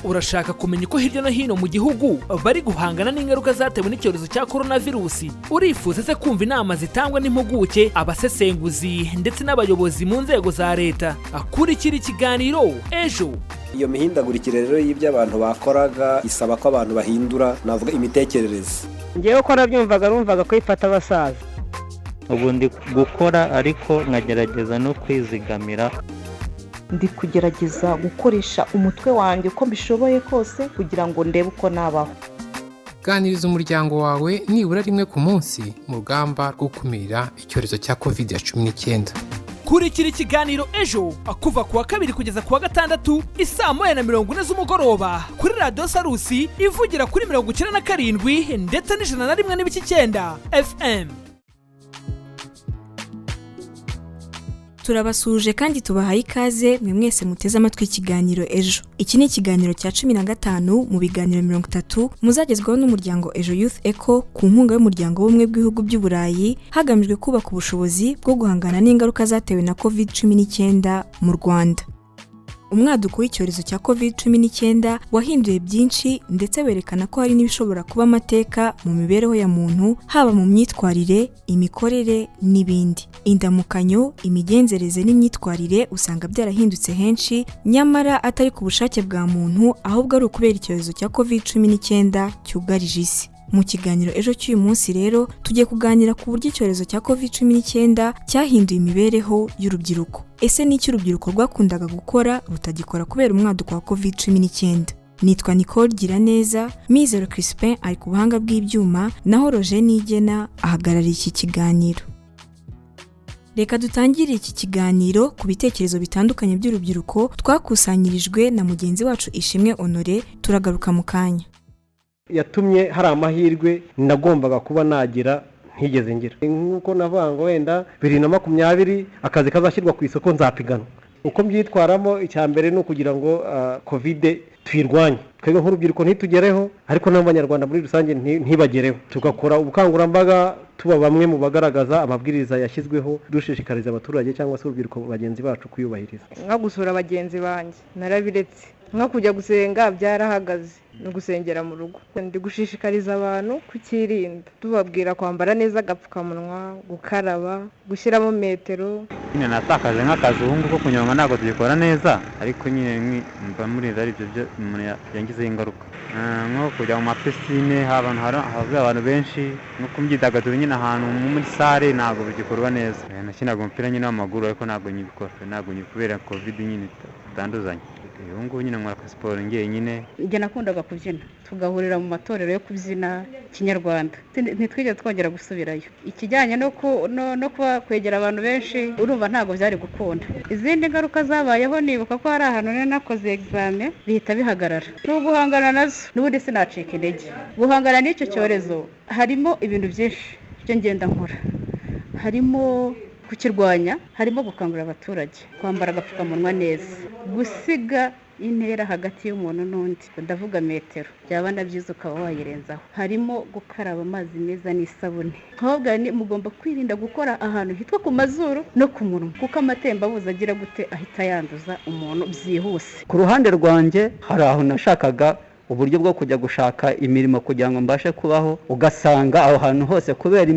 urashaka kumenya uko hirya no hino mu gihugu bari guhangana n'ingaruka zatewe n'icyorezo cya coronavirus? Urifuza se kumva inama zitangwa n'impuguke, abasesenguzi ndetse n'abayobozi mu nzego za leta? Akurikira ikiganiro ejo. Iyo mihindagurikire rero y'ibyo abantu bakoraga isaba ko abantu bahindura navuga imitekerereze. Ngewe ko nabyumvaga numvaga kwifata abasaza. Ubundi gukora ariko nkagerageza no kwizigamira. Ndi kugerageza gukoresha umutwe wanjye uko mbishoboye kose kugira ngo ndebe uko nabaho. Ganiriza umuryango wawe nibura rimwe ku munsi mu rugamba rwo gukumira icyorezo cya COVID-19. Kurikira ikiganiro ejo kuva kuwa 2 kugeza kuwa 6 isaa 1:40 z'umugoroba kuri Radio Sarusi ivugira kuri 97 ndetse n'101.9 FM. Turabasuje kandi tubahaye ikaze mwe mwese muteze amatwi ikiganiro ejo. Iki ni ikiganiro cya 15 mu biganiro 30 muzagezwaho n'umuryango Ejo Youth Eco ku nkunga y'umuryango w'ubumwe bw'ibihugu by'Uburayi hagamijwe kubaka ubushobozi bwo guhangana n'ingaruka zatewe na COVID-19 mu Rwanda. Umwaduko w'icyorezo cya COVID-19 wahinduye byinshi ndetse berekana ko hari n'ibishobora kuba amateka mu mibereho ya muntu, haba mu myitwarire, imikorere n'ibindi. Indamukanyo, imigenzereze n'imyitwarire usanga byarahindutse henshi, nyamara atari ku bushake bwa muntu ahubwo ari ukubera icyorezo cya COVID-19 cyugarije isi. Mu kiganiro ejo cy'uyu munsi rero tugiye kuganira ku buryo icyorezo cya COVID-19 cyahinduye imibereho y'urubyiruko. Ese ni iki urubyiruko rwakundaga gukora rutagikora kubera umwaduko wa COVID-19? Nitwa Nicole Giraneza, Mizero Crispin ari ku buhanga bw'ibyuma, naho Roger Nigena ahagarariye iki kiganiro. Reka dutangire iki kiganiro ku bitekerezo bitandukanye by'urubyiruko twakusanyirijwe na mugenzi wacu Ishimwe Honore. Turagaruka mu kanya. Yatumye hari amahirwe nagombaga kuba nagira ntigeze ngira. Nkuko navango wenda 2020 akazi kazashyirwa ku isoko nzapiganwa. Uko mbyitwaramo icyambere no kugira ngo COVID twirwanye. Twebwe nk'urubyiruko ntitugereho ariko n'abanyarwanda muri rusange ntibagereho. Tugakora ubukangurambaga tuba bamwe mu bagaragaza amabwiriza yashyizweho dushishikariza abaturage cyangwa se urubyiruko bagenzi bacu kuyubahiriza. Nka gusura bagenzi banjye narabiretse, nka kujya gusenga byarahagaze no gusengera mu rugo. Ndi gushishikariza abantu kukirinda, tubabwira kwambara neza agapfukamunwa, gukaraba, gushyiramo metero. Nyine natakaje nk'akazi ubu nguko kunyonga ntabwo tugikora neza, ariko nyine mba muri ari byo umuntu yangizeho ingaruka. Nko kujya mu mapisine hari abantu benshi, no kumyidagadura nyine ahantu muri sare ntabwo bigikorwa neza. Nakinaga umupira nyine w'amaguru ariko ntabwo nyibikora, ntabwo nyikubera COVID nyine tutanduzanye. Ubu ngubu nyine nkora siporo ngiye nyine. Njye nakundaga kubyina, tugahurira mu matorero yo kubyina kinyarwanda, ntitwigeze twongera gusubirayo. Ikijyanye no kuba kwegera abantu benshi urumva ntabwo byari gukunda. Izindi ngaruka zabayeho nibuka ko hari ahantu nakoze examen bihita bihagarara. No guhangana nazo n'ubundi sinacika intege. Guhangana n'icyo cyorezo harimo ibintu byinshi byo ngenda nkora, harimo kukirwanya, harimo gukangurira abaturage kwambara agapfukamunwa neza, gusiga intera hagati y'umuntu n'undi, ndavuga metero, byaba nabyiza ukaba wayirenzaho, harimo gukaraba amazi meza n'isabune. Ahubwo mugomba kwirinda gukora ahantu hitwa ku mazuru no ku munwa kuko amatembabuzi agira gute ahita yanduza umuntu byihuse. Ku ruhande rwanjye hari aho nashakaga uburyo bwo kujya gushaka imirimo kugira ngo mbashe kubaho, ugasanga aho hantu hose kubera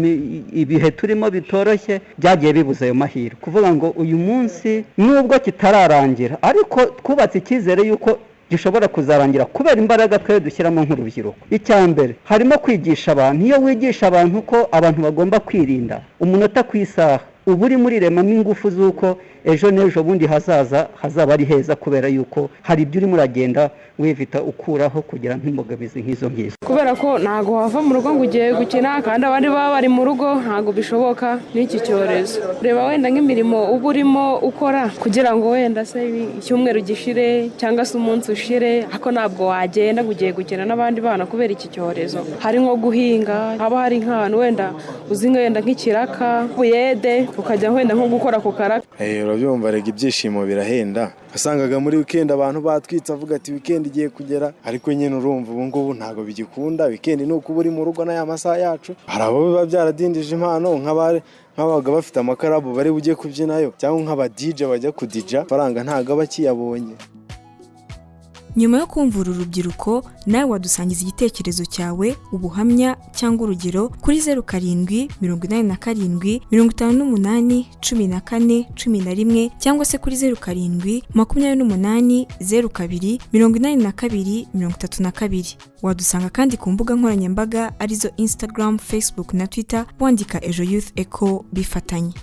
ibihe turimo bitoroshye byagiye bibuza ayo mahirwe. Kuvuga ngo uyu munsi nubwo kitararangira ariko twubatse icyizere yuko gishobora kuzarangira kubera imbaraga twe dushyiramo nk'urubyiruko. Icyambere harimo kwigisha abantu. Iyo wigisha abantu ko abantu bagomba kwirinda umunota ku isaha, ubu uri muri rema n'ingufu z'uko ejo n'ejo bundi hazaba ari heza kubera yuko hari ibyo urimo uragenda wivita ukuraho kugira nk'imbogamizi nk'izo ngizo. Kubera ko ntago wava mu rugo ngo ugiye gukina kandi abandi baba bari mu rugo, ntago bishoboka n'iki cyorezo. Reba wenda nk'imirimo uba urimo ukora kugira ngo wenda se icyumweru gishire cyangwa se umunsi ushire, ariko ntabwo wagenda ngo ugiye gukina n'abandi bana kubera iki cyorezo. Hari nko guhinga, haba hari nk'ahantu wenda uzi wenda nk'ikiraka, buyede ukajya wenda nko gukora ku karaka. Urabyumva rega ibyishimo birahenda. Wasangaga muri weekend abantu batwitse avuga ati weekend igiye kugera, ariko nyine urumva ubu ngubu ntago bigikunda. Weekend ni uko uri mu rugo n'aya masaha yacu. Hari abo biba byaradindije impano nk'abaga bafite amakarabu bari bujye kubyinayo cyangwa nk'aba DJ bajya ku DJ, faranga ntago bakiyabonye. nyuma yo kumva uru rubyiruko nawe wadusangiza igitekerezo cyawe, ubuhamya cyangwa urugero kuri 0787581411 cyangwa se kuri 0728028232. Wadusanga kandi ku mbuga nkoranyambaga arizo Instagram, Facebook na Twitter wandika Ejo Youth Echo bifatanye.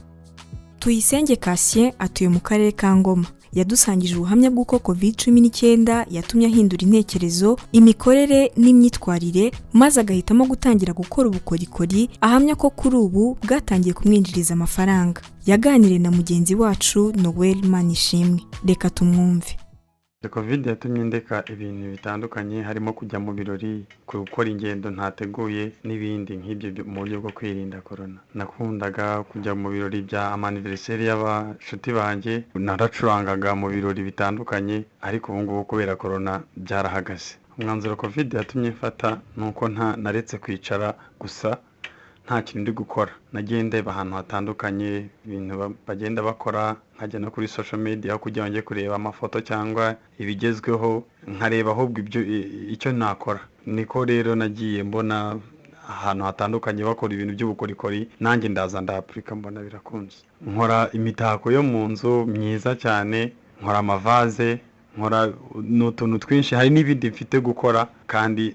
Tuyisenge Cassien atuye mu karere ka Ngoma. Yadusangije ubuhamya bw'uko COVID-19 yatumye ahindura intekerezo, imikorere n'imyitwarire, maze agahitamo gutangira gukora ubukorikori, ahamya ko kuri ubu bwatangiye kumwinjiriza amafaranga. Yaganiriye na mugenzi wacu Noel Manishimwe. Reka tumwumve. COVID yatumye ndeka ibintu bitandukanye, harimo kujya mu birori, gukora ingendo ntateguye n'ibindi nk'ibyo mu buryo bwo kwirinda corona. Nakundaga kujya mu birori bya anniversaire y'abashuti banjye, naracurangaga mu birori bitandukanye, ariko ubu ngubu kubera corona byarahagaze. Umwanzuro COVID yatumye mfata nuko naretse kwicara gusa nta kintu ndi gukora. Nagende ahantu hatandukanye, ibintu bagenda bakora, nkajya no kuri social media kugira ngo njye kureba amafoto cyangwa ibigezweho, nkareba ahubwo icyo nakora. Niko rero nagiye mbona ahantu hatandukanye bakora ibintu by'ubukorikori, nanjye ndaza ndapurika mbona birakunze. Nkora imitako yo mu nzu myiza cyane, nkora amavaze, nkora n'utuntu twinshi, hari n'ibindi mfite gukora, kandi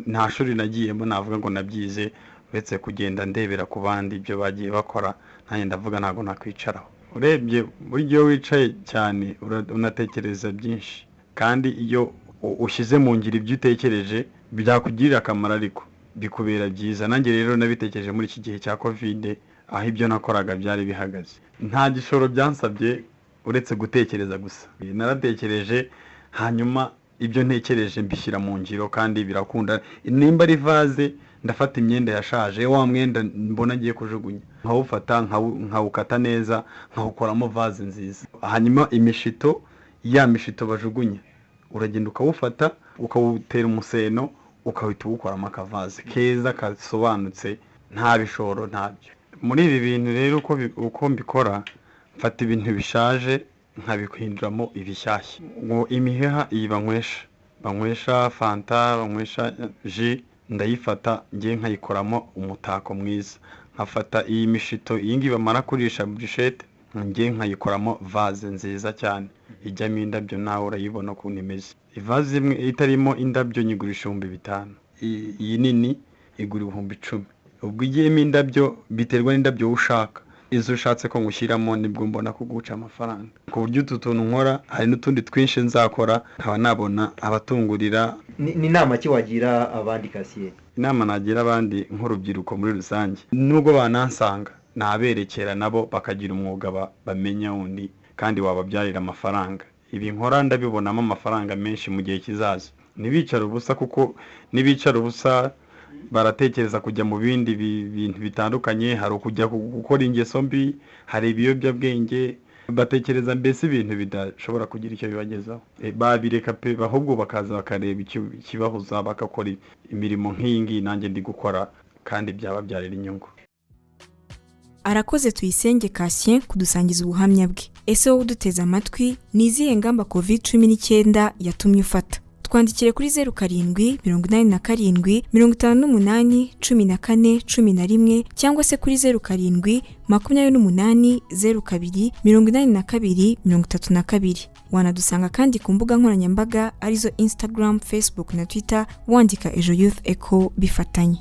nta shuri nagiyemo navuga ngo nabyize, uretse kugenda ndebera ku bandi ibyo bagiye bakora, nanjye ndavuga ntabwo nakwicaraho. Urebye buryo wicaye cyane unatekereza byinshi, kandi iyo ushyize mu ngiro ibyo utekereje byakugirira akamaro, ariko bikubera byiza. Nanjye rero nabitekereje muri iki gihe cya COVID, aho ibyo nakoraga byari bihagaze. Nta gishoro byansabye uretse gutekereza gusa. Naratekereje, hanyuma ibyo ntekereje mbishyira mu ngiro, kandi birakunda. Nimba ari vaze, ndafata imyenda yashaje, wa mwenda mbona agiye kujugunya, nkawufata nkawukata neza, nkawukoramo vaze nziza. Hanyuma imishito, ya mishito bajugunya, uragenda ukawufata, ukawutera umuseno, ukawita uwukoramo akavaze keza kasobanutse, nta bishoro ntabyo. Muri ibi bintu rero uko mbikora, mfata ibintu bishaje nkabihinduramo ibishyashya. Ngo imiheha iyi banywesha fanta, banywesha ji, ndayifata ngiye nkayikoramo umutako mwiza. Nkafata iyi mishito, iyi ngiyi bamara kurisha brushette, ngiye nkayikoramo vaze nziza cyane ijyamo indabyo, nawe urayibona ukuntu imeze. Ivaze imwe itarimo indabyo nyigurisha 5,000, iyi nini igura 10,000. Ubwo igiyemo indabyo biterwa n'indabyo ushaka, izo ushatse ko ngushyiramo nibwo mbona kuguca amafaranga. Ku buryo utu tuntu nkora, hari n'utundi twinshi nzakora, nkaba nabona abatungurira. Ni inama ki wagira abandi Cassien? Inama nagira abandi nk'urubyiruko muri rusange, nubwo banansanga naberekera nabo bakagira umwuga bamenya wundi, kandi wababyarira amafaranga. Ibi nkora ndabibonamo amafaranga menshi mu gihe kizaza. Nibicara ubusa, kuko nibicara ubusa baratekereza kujya mu bindi bintu bitandukanye, hari ukujya gukora ingeso mbi, hari ibiyobyabwenge, batekereza mbese ibintu bidashobora kugira icyo bibagezaho. Babireka pe, ahubwo bakaza bakareba icyo kibahuza, bagakora imirimo nk'iyi ngiyi nanjye ndi gukora, kandi byababyarira inyungu. Arakoze Tuyisenge Cassien kudusangiza ubuhamya bwe. Ese wowe uduteze amatwi, ni izihe ngamba COVID-19 yatumye ufata? Twandikire kuri 0787581411 cyangwa se kuri 0728028232. Wanadusanga kandi ku mbuga nkoranyambaga arizo Instagram, Facebook na Twitter wandika Ejo Youth Echo bifatanye.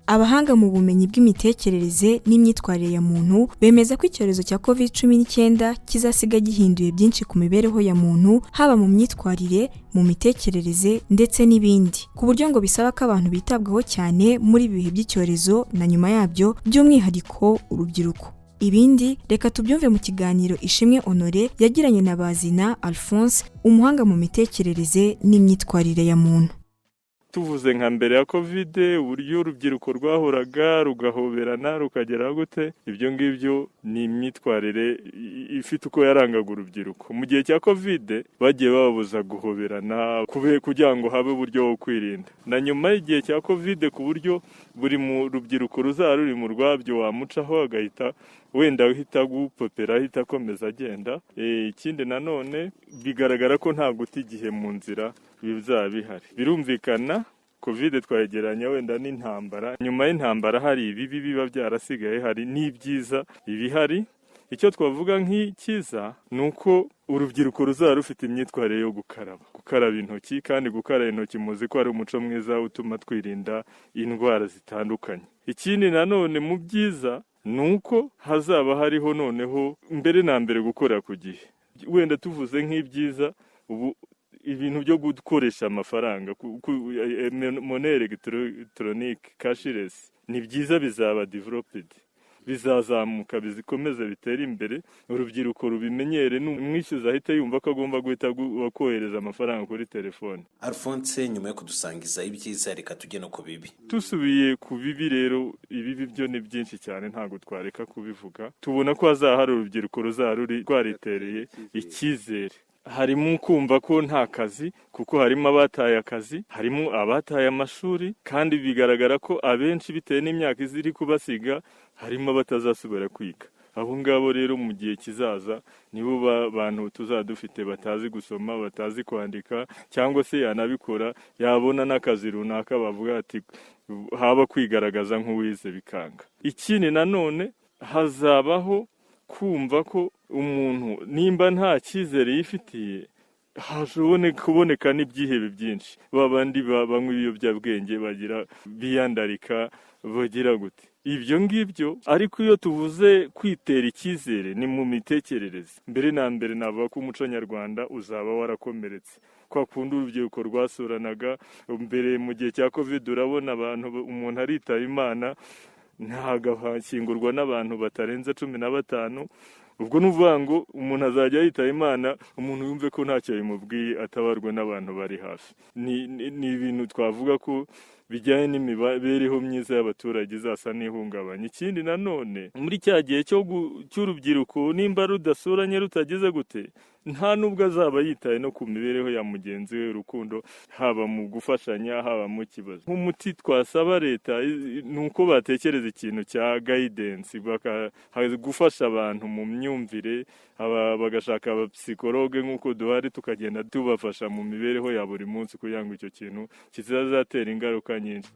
Abahanga mu bumenyi bw'imitekerereze n'imyitwarire ya muntu bemeza ko icyorezo cya COVID-19 kizasiga gihinduye byinshi ku mibereho ya muntu, haba mu myitwarire, mu mitekerereze ndetse n'ibindi, ku buryo ngo bisaba ko abantu bitabwaho cyane muri ibihe by'icyorezo na nyuma yabyo, by'umwihariko urubyiruko. Ibindi reka tubyumve mu kiganiro Ishimwe Honore yagiranye na Bazina Alphonse, umuhanga mu mitekerereze n'imyitwarire ya muntu. Tuvuze nka mbere ya COVID, uburyo urubyiruko rwahoraga rugahoberana rukagera gute, ibyo ngibyo ni imyitwarire ifite uko yarangaga urubyiruko. Mu gihe cya COVID bagiye babuza guhoberana kugira ngo habe uburyo bwo kwirinda. Na nyuma y'igihe cya COVID, ku buryo buri mu rubyiruko ruzaba ruri mu rwabyo, wamucaho agahita wenda uhita gupopera ahita akomeza agenda. Ikindi nanone bigaragara ko nta guta igihe mu nzira bizaba bihari. Birumvikana COVID twayegeranya wenda n'intambara, nyuma y'intambara hari ibibi biba byarasigaye, hari n'ibyiza ibihari. Icyo twavuga nk'ikiza nuko urubyiruko ruzaba rufite imyitwarire yo gukaraba intoki, kandi gukaraba intoki muzi ko ari umuco mwiza utuma twirinda indwara zitandukanye. Ikindi nanone mu byiza nuko hazaba hariho noneho mbere na mbere gukora ku gihe. Wenda tuvuze nk'ibyiza, ubu ibintu byo gukoresha amafaranga monnaie electronique cashless ni byiza, bizaba developed, bizazamuka, bizikomeza bitera imbere, urubyiruko rubimenyere, n'umwishyuza ahita yumva ko agomba guhita kohereza amafaranga kuri telefone. Alphonse, nyuma yo kudusangiza ibyiza, reka tujye no ku bibi. Tusubiye ku bibi rero, ibibi byo ni byinshi cyane, ntabwo twareka kubivuga. Tubona ko hazahari urubyiruko rwaritereye icyizere. Harimo kumva ko nta kazi, kuko harimo abataye akazi, harimo abataye amashuri, kandi bigaragara ko abenshi bitewe n'imyaka iziri kubasiga harimo batazasubira kwiga. Aho ngabo rero mu gihe kizaza nibo bantu tuzadufite batazi gusoma, batazi kwandika, cyangwa se yanabikora yabona n'akazi runaka bavuga ati haba kwigaragaza nk'uwize bikanga. Ikindi nanone hazabaho kumva ko umuntu nimba nta cyizere yifitiye, hashobora kuboneka n'ibyihebe byinshi. Babandi banywa ibiyobyabwenge biyandarika, bagira gute. Ibyo ngibyo, ariko iyo tuvuze kwitera icyizere ni mu mitekerereze. Mbere na mbere navuga ko umuco nyarwanda uzaba warakomeretse. Kwa kundi urubyiruko rwasuranaga mbere mu gihe cya COVID, urabona umuntu aritaba Imana ntago hakingurwa n'abantu batarenze 15. Ubwo nuvuga ngo umuntu azajya yitaba Imana, umuntu yumve ko ntacyo bimubwiye, atabarwa n'abantu bari hafi. Ni ibintu twavuga ko bijyanye n'imibereho myiza y'abaturage izasa n'ihungabanya. Ikindi nanone muri cya gihe cy'urubyiruko, nimba rudasuranye rutagize gute, nta nubwo azaba yitaye no ku mibereho ya mugenzi we, urukundo, haba mu gufashanya, haba mu kibazo. Nk'umuti twasaba leta nuko batekereza ikintu cya guidance, gufasha abantu mu myumvire, bagashaka abapsikologe nk'uko duhari, tukagenda tubafasha mu mibereho ya buri munsi kugira ngo icyo kintu kizazatera ingaruka nyinshi.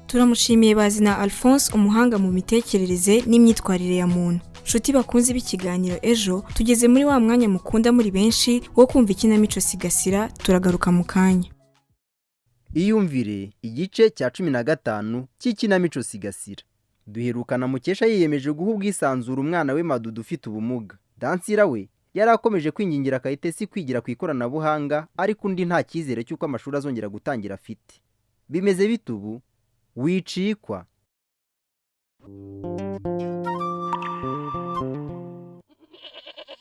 Turamushimiye Bazina Alphonse, umuhanga mu mitekerereze n'imyitwarire ya muntu. Nshuti bakunze b'ikiganiro Ejo, tugeze muri wa mwanya mukunda muri benshi wo kumva ikinamico Sigasira. Turagaruka mu kanya. Iyumvire igice cya 15 cy'ikinamico Sigasira. Duherukana Mukesha yiyemeje guha ubwisanzura umwana we Madudu ufite ubumuga. Dansira we yari akomeje kwingingira Kayitesi kwigira ku ikoranabuhanga, ariko undi nta cyizere cy'uko amashuri azongera gutangira afite. Bimeze bitubu wicikwa.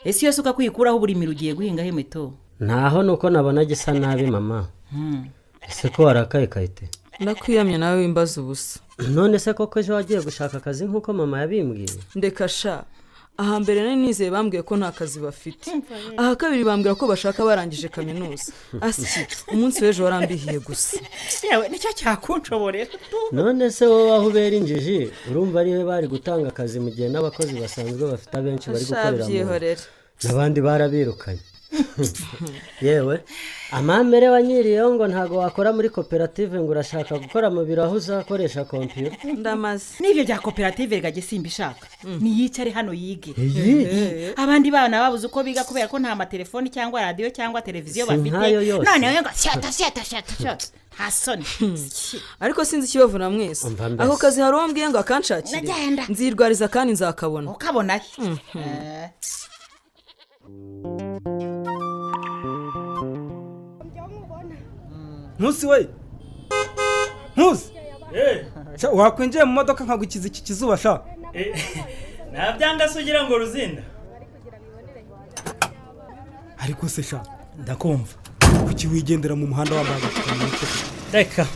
Ese iyo suka kwikuraho buri mirugiye guhinga hemeto? Ntaho nuko nabona gisa nabi mama. Ese ko warakaye Kayite? Ndakwiyamye nawe wimbaza ubusa. None se koko ejo wagiye gushaka akazi nkuko mama yabimbwiye? Ndeka sha. Aha mbere nari nizeye bambwiye ko nta kazi bafite. Aha kabiri bambwira ko bashaka barangije kaminuza. Asi umunsi w'ejo warambihiye gusa. Yewe nicyo cyakuncoborera. None se wowe aho ubera injiji, urumva ari we bari gutanga akazi mu gihe n'abakozi basanzwe bafite abenshi bari gukorera mu. N'abandi barabirukanye. Yewe amambere wanyiriyeho ngo ntago wakora muri koperative, ngo urashaka gukora mu biro aho uzakoresha computer. Ndamaze. N'ibyo bya koperative gage simbishaka. Ni yicare hano yige. Abandi bana babuze uko biga kubera ko nta matelefoni cyangwa radio cyangwa televiziyo bafite. None yo ngo shata hasoni. Ariko sinzi ikibavuna mwese. Ako kazi hari uwambwiye ngo akanshakire. Nzirwariza kandi nzakabona. Ukabona Ntusi we. Ntusi. Wakwinjiye mu modoka nkagukiza iki kizuba sha. Nabyanga sugira ngo ruzinda. Ariko se sha ndakumva. Kuki wigendera mu muhanda w'abantu? Reka.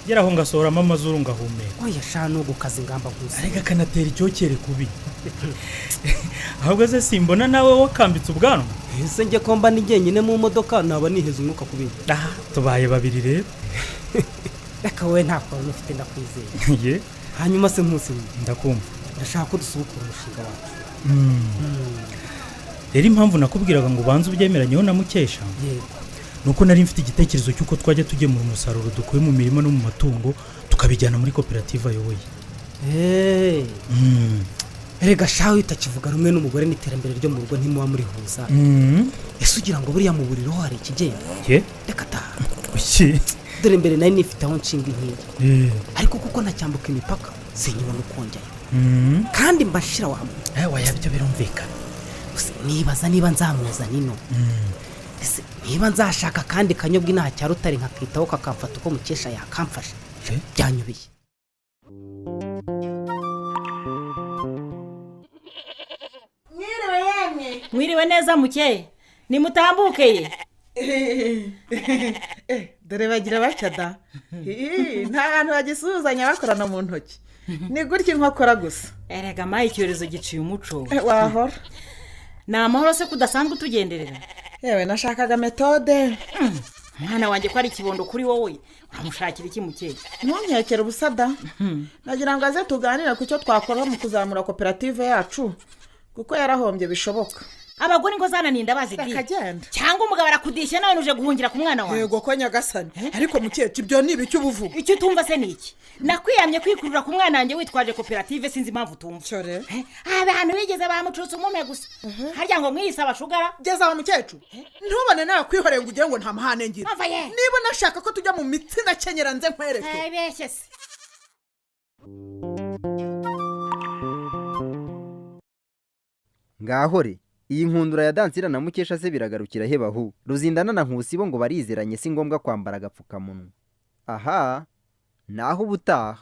Gera ho ngasoramo amazuru ngahumeka. Oya sha no gukaza ingamba gusa. Arega kanatera icyokere kubi. Ahubwo se simbona nawe wakambitse ubwanwa. Ese nge komba ni ngenyine mu modoka naba niheze umwuka kubindi. Tubaye babiri rero. Reka we nta kwa ufite ndakwizeye. Hanyuma se Ntusi ndakumva. ndashaka ko dusubukura umushinga wacu. Rero impamvu nakubwiraga ngo ubanze ubyemeranyeho na Mukesha nuko nari mfite igitekerezo cy'uko twajya tugemura umusaruro dukuye mu mirimo no mu matungo tukabijyana muri koperative ayoboye. Erega shawe itakivuga rumwe n'umugore n'iterambere ryo mu rugo ntimuba muri huza. Ese ugira ngo buriya mu buriro hari ikigenda? Reka ta. Dore mbere nari nifite aho nshinga inkingi. Ariko kuko nacyambuka imipaka sinyibona ukongera. Kandi mbashira wamwe. Wayabyo birumvikana. Nibaza niba nzamuza nino. Ese niba nzashaka kandi kanyobwa inaha cya Rutare nkakitaho kakamfata uko Mukesha yakamfasha. Byanyubiye. Mwiriwe neza Muke. Nimutambukeye. Dore bagira bacyada. Nta hantu bagisuzanya bakorana mu ntoki. Ni gutya inkokora gusa. Erega mayi icyorezo giciye umuco. Wahora. Ni amahoro se kudasanzwe tugenderera. Yewe nashakaga metode. Mwana wanjye ko ari kibondo kuri wowe. Uramushakira iki Muke? Ntunyekere ubusada. Nagira ngo aze tuganira ku cyo twakora mu kuzamura koperative yacu. Kuko yarahombye bishoboka. Abagore ngo zananinda bazidi. Cyangwa umugabo arakudishya nawe uje guhungira ku mwana wawe. Yego ko Nyagasani. Ariko Mukeke ibyo ni ibiki ubuvuga? Icyo tumva se niki? Nakwiyamye kwikurura ku mwana wanjye witwaje koperative sinzi impamvu tumva. Cyore. Abantu bigeze bamucutse umume gusa. Harya ngo mwiyisa abashugara. Geza wa Mukeke. Ntubone nawe kwihoreye ngo ugire ngo nta mahane ngira. Niba nashaka ko tujya mu mitsi na kenyera nze nkwereke. Beshe se. Ngahore iyi nkundura ya Dansira na Mukesha se biragarukira hebahu. Ruzindana na Nkusi bo ngo barizeranye si ngombwa kwambara agapfukamunwa. Aha naho ubutaha.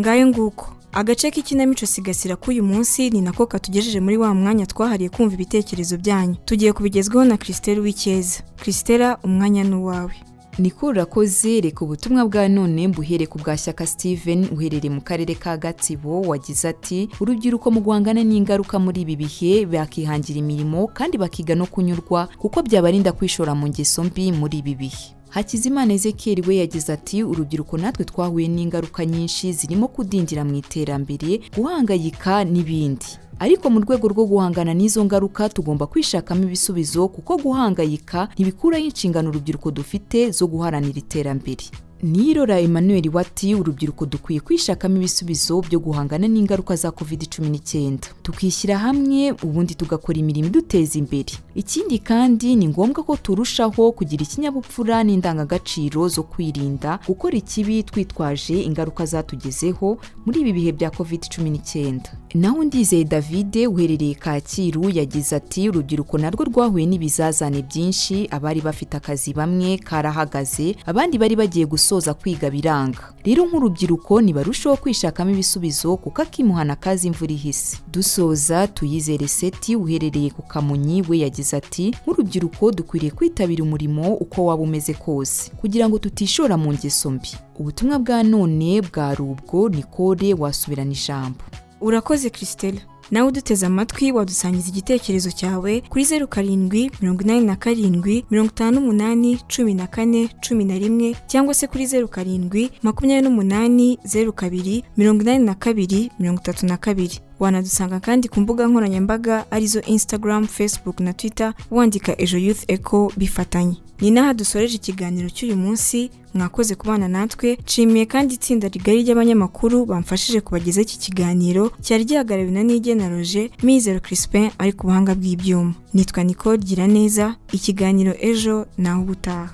Ngayo nguko agace k'ikinamico sigasira k'uyu munsi ni nako katugejeje muri wa mwanya twahariye kumva ibitekerezo byanyu. Tugiye kubigezwaho na Christelle Wikeza. Christelle, umwanya n'uwawe. Nikura koze reka ubutumwa bwa none mbuhere ku bwa Shyaka Steven uherereye mu karere ka Gatsibo wagize ati urubyiruko mu guhangana n'ingaruka muri ibi bihe bakihangira imirimo kandi bakiga no kunyurwa kuko byabarinda kwishora mu ngeso mbi muri ibi bihe. Hakizimana Ezekiel we yagize ati urubyiruko natwe twahuye n'ingaruka nyinshi zirimo kudindira mu iterambere guhangayika n'ibindi. Ariko mu rwego rwo guhangana n'izo ngaruka tugomba kwishakamo ibisubizo kuko guhangayika ntibikuraho inshingano urubyiruko dufite zo guharanira iterambere. Nirora Emmanuel wati urubyiruko dukwiye kwishakamo ibisubizo byo guhangana n'ingaruka za COVID-19 tukishyira hamwe ubundi tugakora imirimo iduteza imbere. Ikindi kandi ni ngombwa ko turushaho kugira ikinyabupfura n'indangagaciro zo kwirinda gukora ikibi twitwaje ingaruka zatugezeho muri ibi bihe bya COVID-19. Naho Ndizeye David uherereye Kacyiru yagize ati urubyiruko narwo rwahuye n'ibizazane byinshi, abari bafite akazi bamwe karahagaze, abandi bari bagiye gusoza kwiga biranga. Rero nk'urubyiruko nibarushaho kwishakamo ibisubizo kuko akimuhana kazi imvura ihise. Dusoza Tuyizere Seti uherereye ku Kamonyi we yagize ati nk'urubyiruko dukwiriye kwitabira umurimo uko waba umeze kose kugira ngo tutishora mu ngeso mbi. Ubutumwa bwa none bwari ubwo. Nicole wasubirana ijambo. Urakoze Christelle. Nawe uduteze amatwi wadusangiza igitekerezo cyawe kuri 0787581411 cyangwa se kuri 0728028232. Wanadusanga kandi ku mbuga nkoranyambaga arizo Instagram, Facebook na Twitter wandika Ejo Youth Echo bifatanye. Ni naha dusoreje ikiganiro cy'uyu munsi. Mwakoze kubana natwe. Nshimiye kandi itsinda rigari ry'abanyamakuru bamfashije kubageza iki kiganiro cyari gihagarariwe na Nige na Roger Mizero Crispin ari ku buhanga bw'ibyuma. Nitwa Nicole Giraneza. Ikiganiro Ejo naho ubutaha.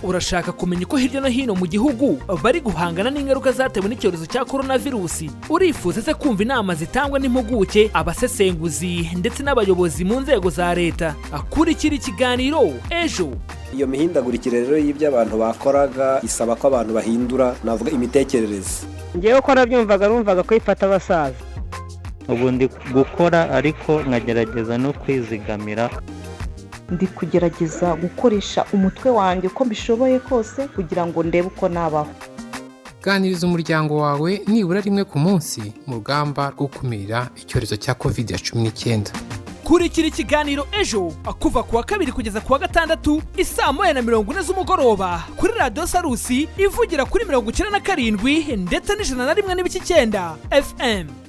Urashaka kumenya uko hirya no hino mu gihugu bari guhangana n'ingaruka zatewe n'icyorezo cya coronavirus? Urifuza se kumva inama zitangwa n'impuguke, abasesenguzi ndetse n'abayobozi mu nzego za leta? Akurikira ikiganiro Ejo. Iyo mihindagurikire rero y'ibyo abantu bakoraga isaba ko abantu bahindura navuga imitekerereze. Ngewe ko nabyumvaga numvaga ko ifata abasaza. Ubundi gukora ariko nkagerageza no kwizigamira. Ndi kugerageza gukoresha umutwe wanjye uko mbishoboye kose kugira ngo ndebe uko nabaho. Ganiriza umuryango wawe nibura rimwe ku munsi mu rugamba rwo gukumira icyorezo cya COVID-19. kurikira ikiganiro ejo kuva kuwa 2 kugeza kuwa 6 isaa 1:40 z'umugoroba kuri radiyo Sarusi ivugira kuri 97 ndetse n'101.9 FM.